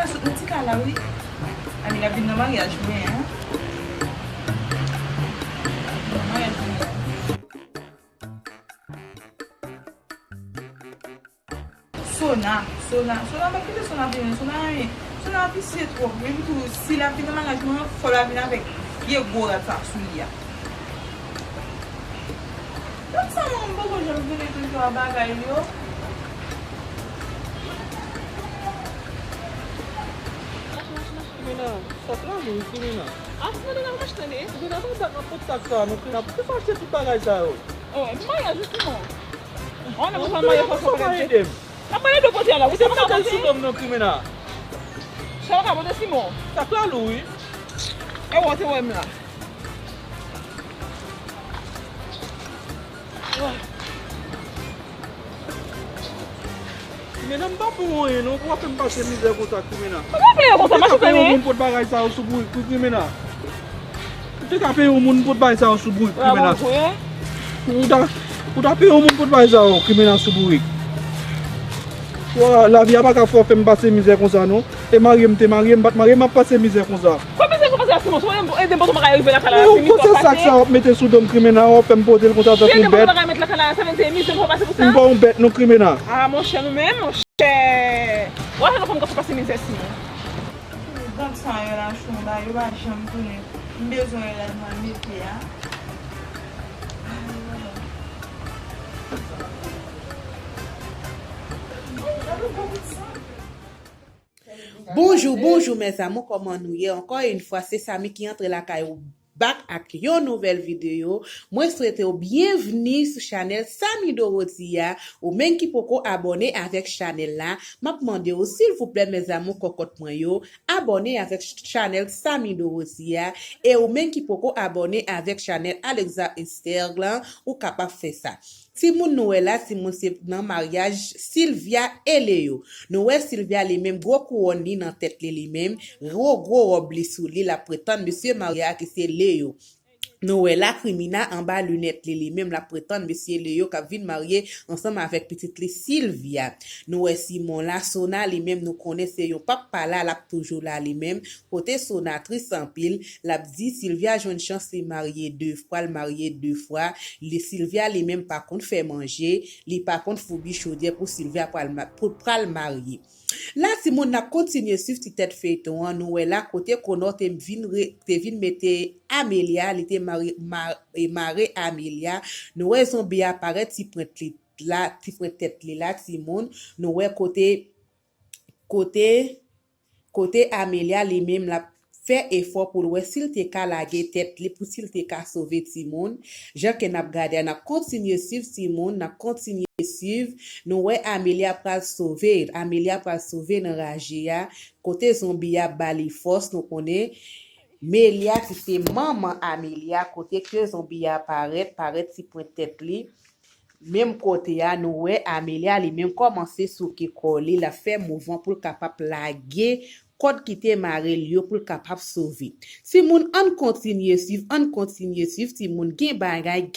Amina sot nan ti ka la, oui. Amina vin nan mariage mwen, hein. Mariage mwen. Sona, mwen kite Sona vin, Sona apisiye trop. Mwen tout, si la vin nan mariage mwen, faut la vin avec ye go la sa sou li ya. Donc ça mwen boko jen vini toujou a bagay yo. Mina, sa plan nou, Mina. Asma de nan mach tane? Mina, nou tak nan pot tak sa, nou Mina. Pou te fache tout bagay sa yo? Oh, maya justement. On a besoin de maya pour Sa faye dem. Après de côté là, vous Ou te savez fache pas sou dom nou, Mina. Ça va de Simon. Sa plan nou, oui. Et on te voit là. Mina, mba pou mwen, nou pou apen pase mize kontak, Mina. Comment faire comme ça, ma Ou te ka pe yon chérie? moun pot bagay sa yo sou bouy, Mina. Ou te ka pe yon moun pot bagay sa yo sou bouy, Mina. Ou ta pe yon moun pot bagay sa yo, Mina, sou bouy. La vie a pas qu'à faire me passer misère comme ça non. Et marié m'a passer misère comme ça. Comment c'est comme ça Simon? Et des bons arriver la cala. Ou c'est ça que ça mettre sous dom criminel, on fait me porter le contact avec Des une bons bête. mettre la cala, ça vient de pour passer pour ça. Une bonne bête non criminel. Ah mon cher nous-même, mon cher. Ouais, on comme passer misère Simon. Donc ça y a la chonda, yo va jamais connaître. Besoin là de mettre hein. Bonjour mes amis, comment nous y est? Encore une fois, c'est Samy qui entre la caillou back avec une nouvelle vidéo. Moi, souhaite bienvenue sur channel Samy Dorothea, ou même qui peut abonner avec channel là. M'a demandé s'il vous plaît mes amis, cocotte moi yo, abonner avec channel Samy Dorothea, et ou même qui peut abonner avec channel Alexa Esther là, ou capable faire ça. Si moun nou là, si moun c'est dans mariage Sylvia et Léo. Nou Sylvia li même gros couronne li dans tête li même, gros robe li sou li la prétendre monsieur Maria qui c'est Léo. Nou la crimina en bas lunette li même la prétendre monsieur Léo qui vient marier ensemble avec petite li Sylvia. Nou Simon la Sona li même nous connaissons yon papa là la toujours là li même côté sonatrice en pile la dit Sylvia j'ai une chance de marier deux fois li Sylvia li même par contre fait manger li par contre foubi chaudière pour Sylvia pour pral marier. Là si mon a continué suivre ti tête feuilleton nous là côté kono te vin mette Amélia li te maré Amélia nous son bien apparaître ti prête là ti prête tête là ti moun nous côté Amélia li même la fait effort pour ouais s'il te ka lage tête li pour s'il te ka sauver ti moun Jean que n'a gardé n'a continuer suivre ti moun n'a continuer suivre nous ouais Amélia pral sauver dans Ragia côté Zombia bali force nous connaît Mélia qui c'est maman Amélia côté que Zombia paraît si point tête li même côté à nous ouais Amélia li même commencer sous qui coller la fait mouvement pour capable laguer code qui te maré lieu pour capable sauver si moun on continue suivre si moun gen bagay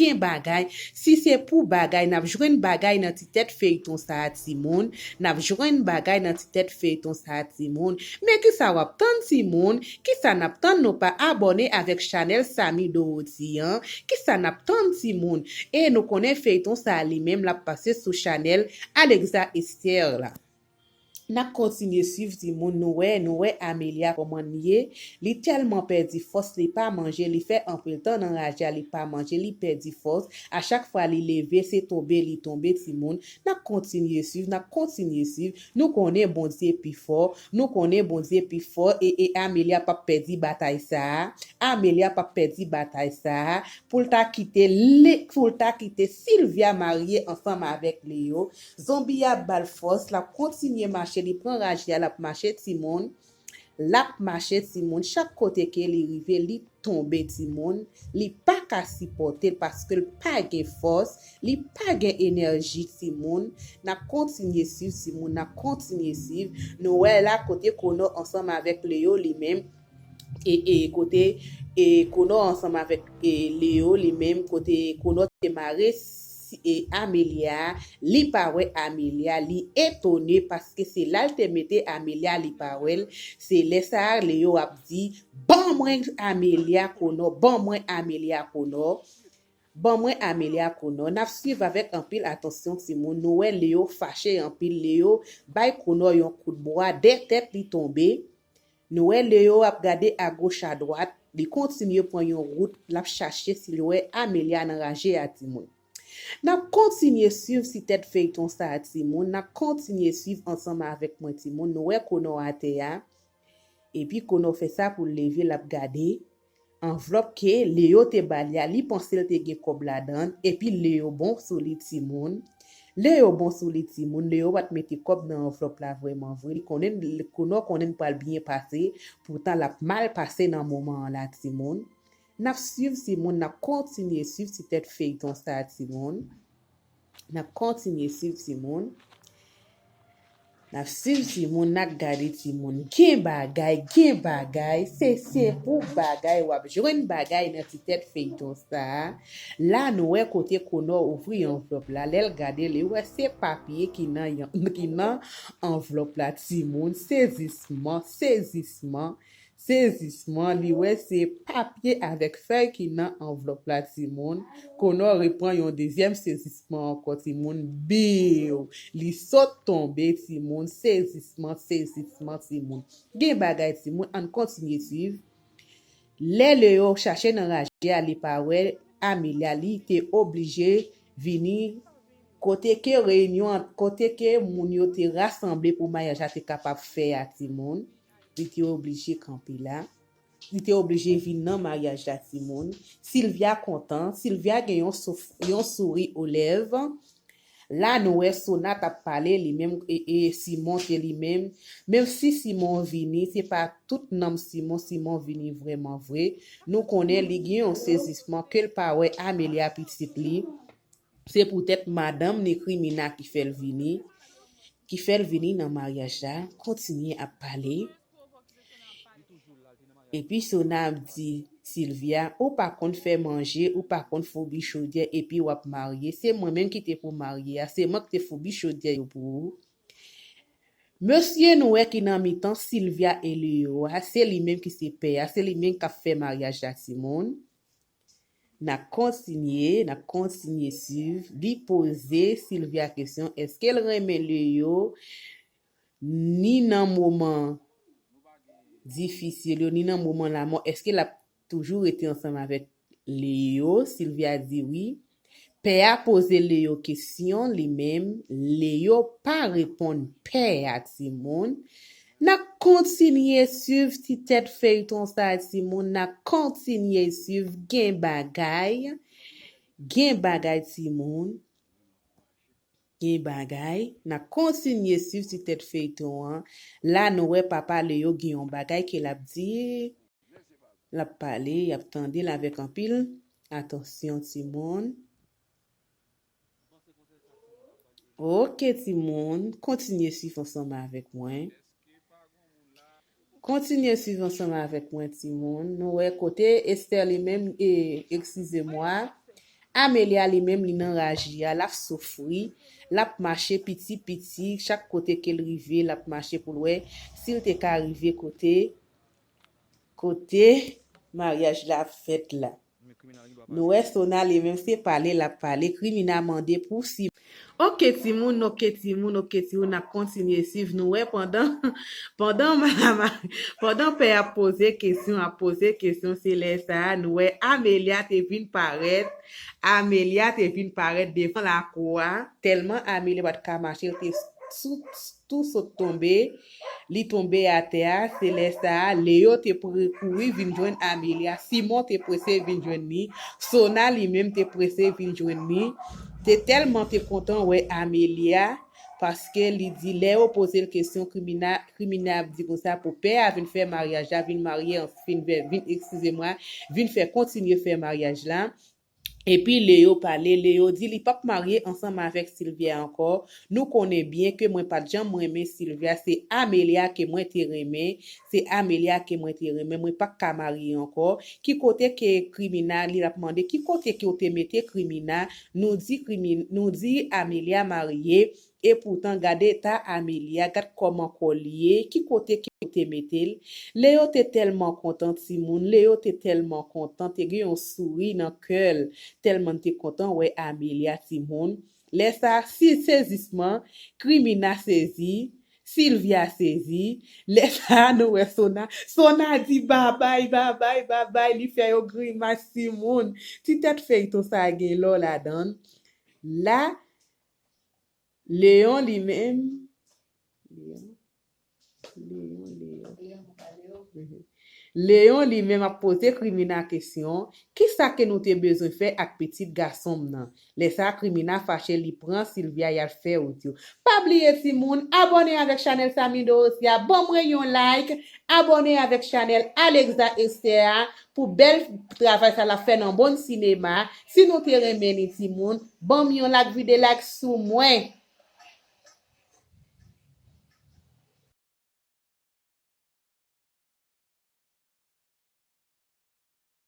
si c'est pour bagay n'a joine bagay dans ti tête feuilleton ça ti moun n'a joine bagay dans ti tête feuilleton ça ti moun mais qui ça va tant ti moun qui ça n'a tant non pas abonné avec channel Samy Dorothea qui ça n'a tant ti moun et nous connaît feuilleton ça lui même la passer sur channel Alexa Esther là n'a continué suivre di moun nou Amélia comment nié li tellement perdu force li pas manger li fait un peu temps dans raja li pas manger li perdu force à chaque fois li lever c'est tomber ti moun n'a continué suivre nous connaît bon Dieu plus fort et Amélia pas perdu bataille ça pour ta quitter Sylvia mariée ensemble avec Léo Zombia bal force la continuer marcher li prend Ragia la marcher ti moun chaque côté que li rive li tombe ti moun li pas ka supporter parce que pas gen force li pas gen énergie ti moun n'a continuer suivre nous là côté kono ensemble avec Léo li même et côté kono ensemble avec Léo li même côté kono te maré et Amélia, li pa wè Amélia, li étonné parce que c'est là te mette Amélia li pa wè, c'est les ça Léo ap di, bon mwen Amélia kono, bon mwen Amélia kono. Bon mwen Amélia kono, nap suiv avec un pile attention ti moun, nou wè Léo fâché en pile Léo, bay kono yon coup de bois, dès tête li tombe, nou wè Léo ap gade à gauche à droite, li continue pran yon route, lap chache si wè Amélia nan raje a ti moun. Nap continue suiv si tête feuilleton sa a ti moun, nap continue suiv ensemble avec moi ti moun, nou wè kono ate ya, et puis kono fait ça pour lever lap gade, enveloppe que Léo te balia, li pense te gen kob la dan, et puis Léo bon sou li ti moun. Léo bon sou li ti moun, Léo va te mette kob dans enveloppe là vraiment vrai. Konen pas bien passé, pourtant la mal passé dans moment là ti moun. N'a suivre si moun, n'a continuer suivre si tête feuilleton ça ti moun. N'a continuer suivre si moun. N'a suivre si moun, n'a gade ti moun. Gen bagay, c'est pour bagay wap. Jwen bagay nan ti tête feuilleton ça. Là nou wè côté kono ouvri enveloppe là, l'el gade le wè c'est papier qui nan enveloppe là ti moun. Saisissement, li wè c'est papier avec feuille qui nan enveloppe là ti moun. Kono reprend yon deuxième saisissement encore ti moun. Biou, li saute tombe ti moun. Saisissement ti moun. Gen bagay ti moun, an continue suivre. Le yo cherche nan raje ali pa wè Amélia li te obligé vini côté que réunion, côté que moun yo te rassemblé pour mariage te capable faire ti moun. Il était obligé camper là. Il était obligé venir dans mariage de Simone. Sylvia content, Sylvia gen yon sourire aux lèvres. Là nous Sonat a parlé lui-même et Simon te lui-même. Même si Simon vini, c'est pas tout nom Simon vini vraiment vrai. Nous connaît li gen un saisissement que le pa wè Amélia petite li. C'est peut-être madame ni Crimina qui fait le vini dans mariage là, continuer à parler. Et puis Sona dit Sylvia, ou par contre fait manger, ou par contre faut bichaudière et puis ou ap marier. C'est moi-même qui t'ai pour marier, c'est moi qui t'ai faut bichaudière pour. Monsieur Noé qui nan mi-temps Sylvia et Léo, c'est lui-même qui se paye, c'est lui-même qui a fait mariage à Simone. N'a continué suivre, lui poser Sylvia question, est-ce qu'elle remet Léo ni nan moment difficile, ni dans moment la mort, est-ce qu'elle a toujours été ensemble avec Léo? Sylvia dit oui. Père a posé Léo question, lui-même, Léo pas répondre père à Simone. N'a continué suivre si tête feuilleton ça Simone, n'a continué suivre gen bagay Simone. Gen bagay, n'a continué suivre si tête feuilleton. Là nous papa Léo gen yon bagay qu'il a dit, l'a parlé, il a attendu avec un pile. Attention Simone. OK Simone, continuez suivre ensemble avec moi. Continuez suivre ensemble avec moi Simone. Nous côté Esther lui-même excusez-moi. Amélia lui-même li nan raji, la souffri, la marcher petit, chaque côté qu'elle rive, la marcher pour ouais, s'il te ka arrivé côté mariage la fête là. Nous Sona lui-même c'est parler Crimina mandé pour si. OK Timon, a continué suivre nous pendant père a posé question, c'est là ça nous Amélia te vinn paraître devant la cour tellement Amélia va ka marcher tout saute tomber, li tomber à terre, c'est là ça Léo te courir vinn joindre Amélia, Simon te pressé vinn joindre ni, Sona lui-même te pressé vinn joindre ni. T'es tellement content ouais Amélia parce que li dit Léo poser la question Crimina dit comme ça pour père vinn faire mariage là vinn marier vinn faire continuer faire mariage là Et puis Léo parlait, Léo dit li pas marié ensemble avec Sylvia encore. Nous connaissons bien que moi pas jamais moi aimer Sylvia, c'est Amélia que moi te remé, c'est Amélia que moi te remé, moi pas ka marié encore. Qui côté que criminal, il a demandé qui côté que te mette criminal, nous dit Amélia mariée et pourtant gardez ta Amélia, regarde comment collier, qui côté que te mette. Léo t'es tellement contente Simone, Léo t'es tellement contente, t'es un sourire dans cœur tellement t'es content ouais Amélia Simone laisse ça si saisissement Crimina saisi Sylvia saisi laisse ça nous ouais Sona dit bye bye li fait au grimace Simone tu t'es fait tout ça gen là donne là Léon lui-même Léon lui-même a posé Crimina question, qui ça que nous te besoin faire avec petit garçon nan? Laisse ça Crimina fâché li prend Sylvia y a fait ou tout. Pas oublier Simone, abonnez avec channel Samido aussi, bon moi yon like, abonnez avec channel Alexa STA pour bel travail ça la fait dans bon cinéma. Si nous te remercie Simone, bon yon like vidéo like sous moi.